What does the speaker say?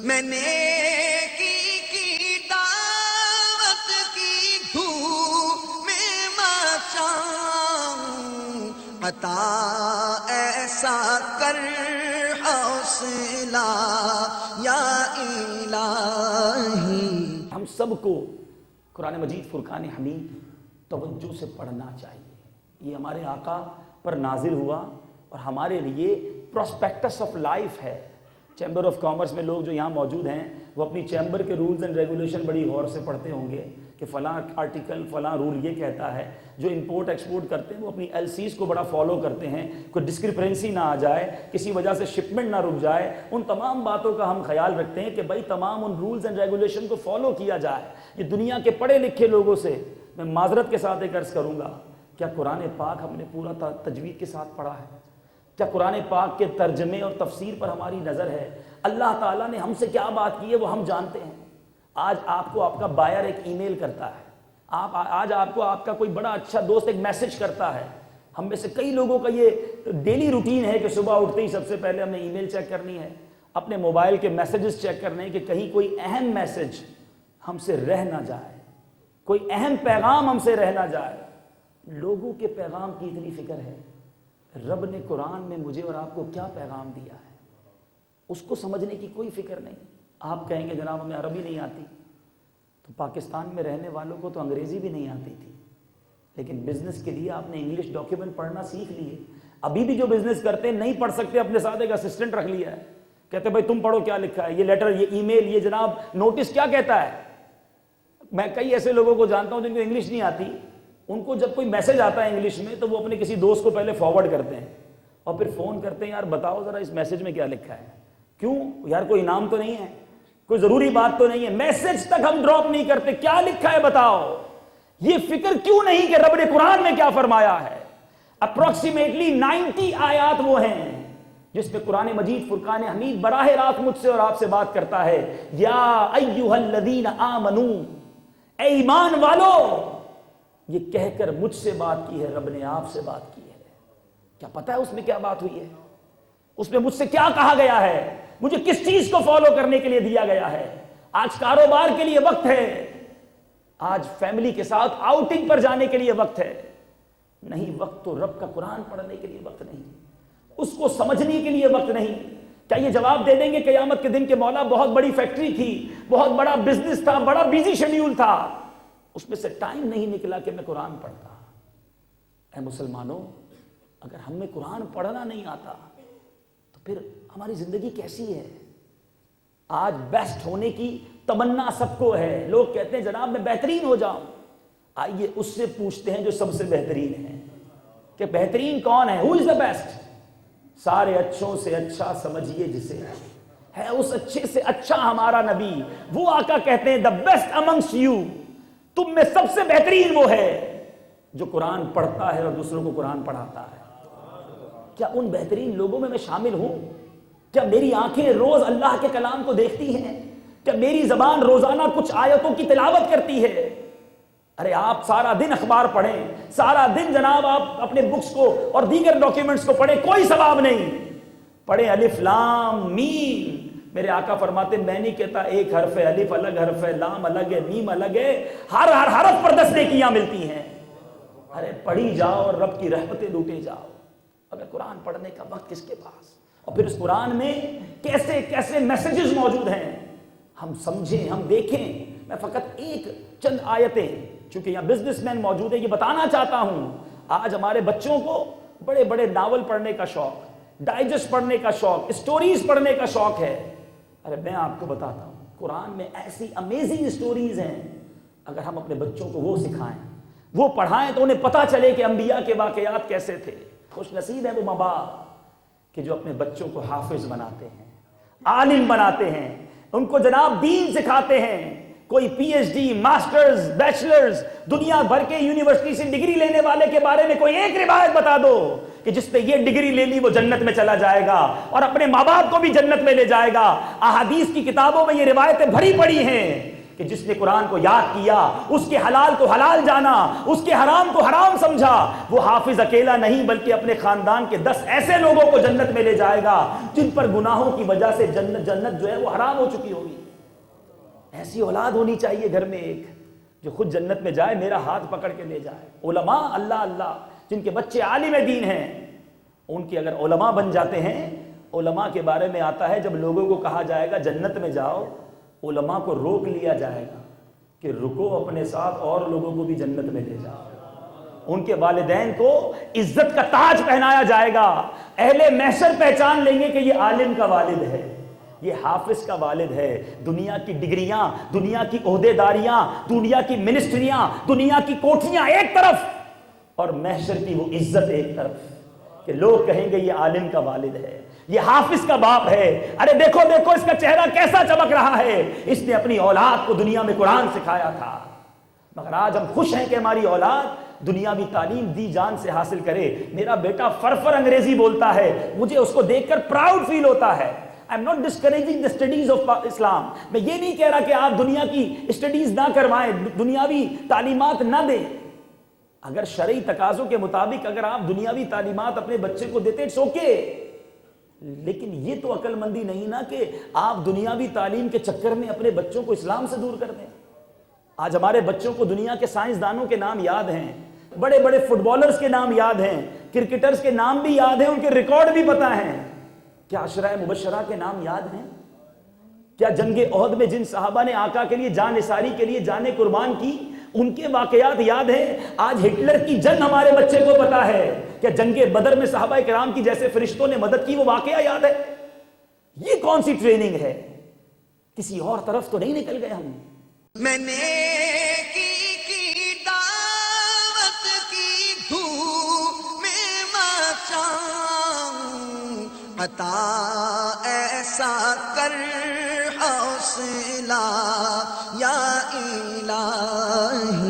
میں نیکی دعوت کی دھوم میں مچاؤں، عطا ایسا کر حوصلہ یا الہی۔ ہم سب کو قرآن مجید فرقان حمید توجہ سے پڑھنا چاہیے۔ یہ ہمارے آقا پر نازل ہوا اور ہمارے لیے پراسپیکٹس آف لائف ہے۔ چیمبر آف کامرس میں لوگ جو یہاں موجود ہیں وہ اپنی چیمبر کے رولز اینڈ ریگولیشن بڑی غور سے پڑھتے ہوں گے کہ فلاں آرٹیکل فلاں رول یہ کہتا ہے۔ جو امپورٹ ایکسپورٹ کرتے ہیں وہ اپنی ایل سیز کو بڑا فالو کرتے ہیں، کوئی ڈسکرپرنسی نہ آ جائے، کسی وجہ سے شپمنٹ نہ رک جائے، ان تمام باتوں کا ہم خیال رکھتے ہیں کہ بھائی تمام ان رولز اینڈ ریگولیشن کو فالو کیا جائے۔ یہ دنیا کے پڑھے لکھے لوگوں سے میں معذرت کے ساتھ ایک عرض کروں گا، کیا قرآن پاک ہم نے پورا تجوید کے ساتھ پڑھا ہے؟ کیا قرآن پاک کے ترجمے اور تفسیر پر ہماری نظر ہے؟ اللہ تعالیٰ نے ہم سے کیا بات کی ہے وہ ہم جانتے ہیں۔ آج آپ کو آپ کا بائر ایک ای میل کرتا ہے، آج آپ کو آپ کا کوئی بڑا اچھا دوست ایک میسج کرتا ہے۔ ہم میں سے کئی لوگوں کا یہ ڈیلی روٹین ہے کہ صبح اٹھتے ہی سب سے پہلے ہم نے ای میل چیک کرنی ہے، اپنے موبائل کے میسیجز چیک کرنے ہیں کہ کہیں کوئی اہم میسج ہم سے رہ نہ جائے، کوئی اہم پیغام ہم سے رہ نہ جائے۔ لوگوں کے پیغام کی اتنی فکر ہے، رب نے قرآن میں مجھے اور آپ کو کیا پیغام دیا ہے اس کو سمجھنے کی کوئی فکر نہیں۔ آپ کہیں گے جناب ہمیں عربی نہیں آتی، تو پاکستان میں رہنے والوں کو تو انگریزی بھی نہیں آتی تھی، لیکن بزنس کے لیے آپ نے انگلش ڈاکیومنٹ پڑھنا سیکھ لیے۔ ابھی بھی جو بزنس کرتے ہیں نہیں پڑھ سکتے، اپنے ساتھ ایک اسسٹنٹ رکھ لیا ہے، کہتے بھائی تم پڑھو کیا لکھا ہے، یہ لیٹر، یہ ای میل، یہ جناب نوٹس کیا کہتا ہے۔ میں کئی ایسے لوگوں کو جانتا ہوں جن کو انگلش نہیں آتی، ان کو جب کوئی میسج آتا ہے انگلش میں تو وہ اپنے کسی دوست کو پہلے فارورڈ کرتے ہیں اور پھر فون کرتے ہیں، یار بتاؤ ذرا اس میسج میں کیا لکھا ہے۔ کیوں یار، کوئی انعام تو نہیں ہے، کوئی ضروری بات تو نہیں ہے؟ میسج تک ہم ڈراپ نہیں کرتے، کیا لکھا ہے بتاؤ۔ یہ فکر کیوں نہیں کہ رب نے قرآن میں کیا فرمایا ہے؟ اپروکسیمیٹلی 90 آیات وہ ہیں جس پہ قرآن مجید فرقان حمید براہ راست مجھ سے اور آپ سے بات کرتا ہے، یا ایھا الذین آمنو، اے ایمان والو، یہ کہہ کر مجھ سے بات کی ہے، رب نے آپ سے بات کی ہے۔ کیا پتہ ہے اس میں کیا بات ہوئی ہے؟ اس میں مجھ سے کیا کہا گیا ہے؟ مجھے کس چیز کو فالو کرنے کے لیے دیا گیا ہے؟ آج کاروبار کے لیے وقت ہے، آج فیملی کے ساتھ آؤٹنگ پر جانے کے لیے وقت ہے، نہیں وقت تو رب کا قرآن پڑھنے کے لیے وقت نہیں، اس کو سمجھنے کے لیے وقت نہیں۔ کیا یہ جواب دے دیں گے قیامت کے دن کہ مولا بہت بڑی فیکٹری تھی، بہت بڑا بزنس تھا، بڑا بیزی شیڈیول تھا، اس میں سے ٹائم نہیں نکلا کہ میں قرآن پڑھتا؟ اے مسلمانوں، اگر ہم میں قرآن پڑھنا نہیں آتا تو پھر ہماری زندگی کیسی ہے؟ آج بیسٹ ہونے کی تمنا سب کو ہے، لوگ کہتے ہیں جناب میں بہترین ہو جاؤں۔ آئیے اس سے پوچھتے ہیں جو سب سے بہترین ہے کہ بہترین کون ہے؟ ہو از دا بیسٹ؟ سارے اچھوں سے اچھا سمجھیے جسے، ہے اس اچھے سے اچھا ہمارا نبی۔ وہ آقا کہتے ہیں دا بیسٹ امنگسٹ یو، تم میں سب سے بہترین وہ ہے جو قرآن پڑھتا ہے اور دوسروں کو قرآن پڑھاتا ہے۔ کیا ان بہترین لوگوں میں شامل ہوں؟ کیا میری آنکھیں روز اللہ کے کلام کو دیکھتی ہیں؟ کیا میری زبان روزانہ کچھ آیتوں کی تلاوت کرتی ہے؟ ارے آپ سارا دن اخبار پڑھیں، سارا دن جناب آپ اپنے بکس کو اور دیگر ڈاکیومنٹس کو پڑھیں، کوئی ثواب نہیں۔ پڑھیں الف لام میم، میرے آقا فرماتے میں نہیں کہتا ایک حرف ہے، الف الگ حرف ہے، لام الگ ہے، میم الگ ہے، ہر حرف پر 10 نیکیاں ملتی ہیں۔ ارے پڑھی جاؤ اور رب کی رحمتیں لوٹے جاؤ۔ اگر قرآن پڑھنے کا وقت کس کے پاس؟ اور پھر اس قرآن میں کیسے کیسے میسیجز موجود ہیں، ہم سمجھیں، ہم دیکھیں۔ میں فقط ایک چند آیتیں، چونکہ یہاں بزنس مین موجود ہے، یہ بتانا چاہتا ہوں۔ آج ہمارے بچوں کو بڑے بڑے ناول پڑھنے کا شوق، ڈائجسٹ پڑھنے کا شوق، اسٹوریز پڑھنے کا شوق ہے۔ ارے میں آپ کو بتاتا ہوں قرآن میں ایسی امیزنگ اسٹوریز ہیں، اگر ہم اپنے بچوں کو وہ سکھائیں، وہ پڑھائیں تو انہیں پتہ چلے کہ انبیاء کے واقعات کیسے تھے۔ خوش نصیب ہے وہ ماں باپ کہ جو اپنے بچوں کو حافظ بناتے ہیں، عالم بناتے ہیں، ان کو جناب دین سکھاتے ہیں۔ کوئی P H D, masters, bachelors, دنیا بھر کے یونیورسٹی سے ڈگری لینے والے کے بارے میں کوئی ایک روایت بتا دو کہ جس نے یہ ڈگری لے لی وہ جنت میں چلا جائے گا اور اپنے ماں باپ کو بھی جنت میں لے جائے گا۔ احادیث کی کتابوں میں یہ روایتیں بھری پڑی ہیں کہ جس نے قرآن کو یاد کیا، اس کے حلال کو حلال جانا، اس کے حرام کو حرام سمجھا، وہ حافظ اکیلا نہیں بلکہ اپنے خاندان کے 10 ایسے لوگوں کو جنت میں لے جائے گا جن پر گناہوں کی وجہ سے جنت جو ہے وہ حرام ہو چکی ہوگی۔ ایسی اولاد ہونی چاہیے گھر میں ایک، جو خود جنت میں جائے، میرا ہاتھ پکڑ کے لے جائے۔ علماء اللہ اللہ جن کے بچے عالم دین ہیں، ان کے اگر علماء بن جاتے ہیں، علماء کے بارے میں آتا ہے جب لوگوں کو کہا جائے گا جنت میں جاؤ، علماء کو روک لیا جائے گا کہ رکو، اپنے ساتھ اور لوگوں کو بھی جنت میں لے جاؤ۔ ان کے والدین کو عزت کا تاج پہنایا جائے گا، اہل محشر پہچان لیں گے کہ یہ عالم کا والد ہے، یہ حافظ کا والد ہے۔ دنیا کی ڈگریاں، دنیا کی عہدے داریاں، دنیا کی منسٹریاں، دنیا کی کوٹھیاں ایک طرف، اور محشر کی وہ عزت ایک طرف، کہ لوگ کہیں گے یہ عالم کا والد ہے، یہ حافظ کا باپ ہے، ارے دیکھو دیکھو اس کا چہرہ کیسا چمک رہا ہے، اس نے اپنی اولاد کو دنیا میں قرآن سکھایا تھا۔ مگر آج ہم خوش ہیں کہ ہماری اولاد دنیاوی تعلیم دی جان سے حاصل کرے۔ میرا بیٹا فرفر انگریزی بولتا ہے، مجھے اس کو دیکھ کر پراؤڈ فیل ہوتا ہے۔ I am not discouraging the studies of Islam۔ میں یہ نہیں کہہ رہا کہ آپ دنیا کی اسٹڈیز نہ کروائیں، دنیاوی تعلیمات نہ دیں۔ اگر شرعی تقاضوں کے مطابق اگر آپ دنیاوی تعلیمات اپنے بچے کو دیتے اٹس اوکے، لیکن یہ تو عقل مندی نہیں نا کہ آپ دنیاوی تعلیم کے چکر میں اپنے بچوں کو اسلام سے دور کر دیں۔ آج ہمارے بچوں کو دنیا کے سائنسدانوں کے نام یاد ہیں، بڑے بڑے فٹ بالرز کے نام یاد ہیں، کرکٹرز کے نام بھی یاد ہیں، ان کے ریکارڈ بھی پتہ ہیں۔ کیا عشرہ مبشرہ کے نام یاد ہیں؟ کیا جنگ احد میں جن صحابہ نے آقا کے لیے جان نثاری کے لیے جانیں قربان کی، ان کے واقعات یاد ہیں؟ آج ہٹلر کی جنگ ہمارے بچے کو پتا ہے، کیا جنگ بدر میں صحابہ کرام کی جیسے فرشتوں نے مدد کی وہ واقعہ یاد ہے؟ یہ کون سی ٹریننگ ہے؟ کسی اور طرف تو نہیں نکل گئے ہم۔ میں نے کی دعوت کی دھوم میں مچاؤں، عطا ایسا کر حوصلہ یا الہی۔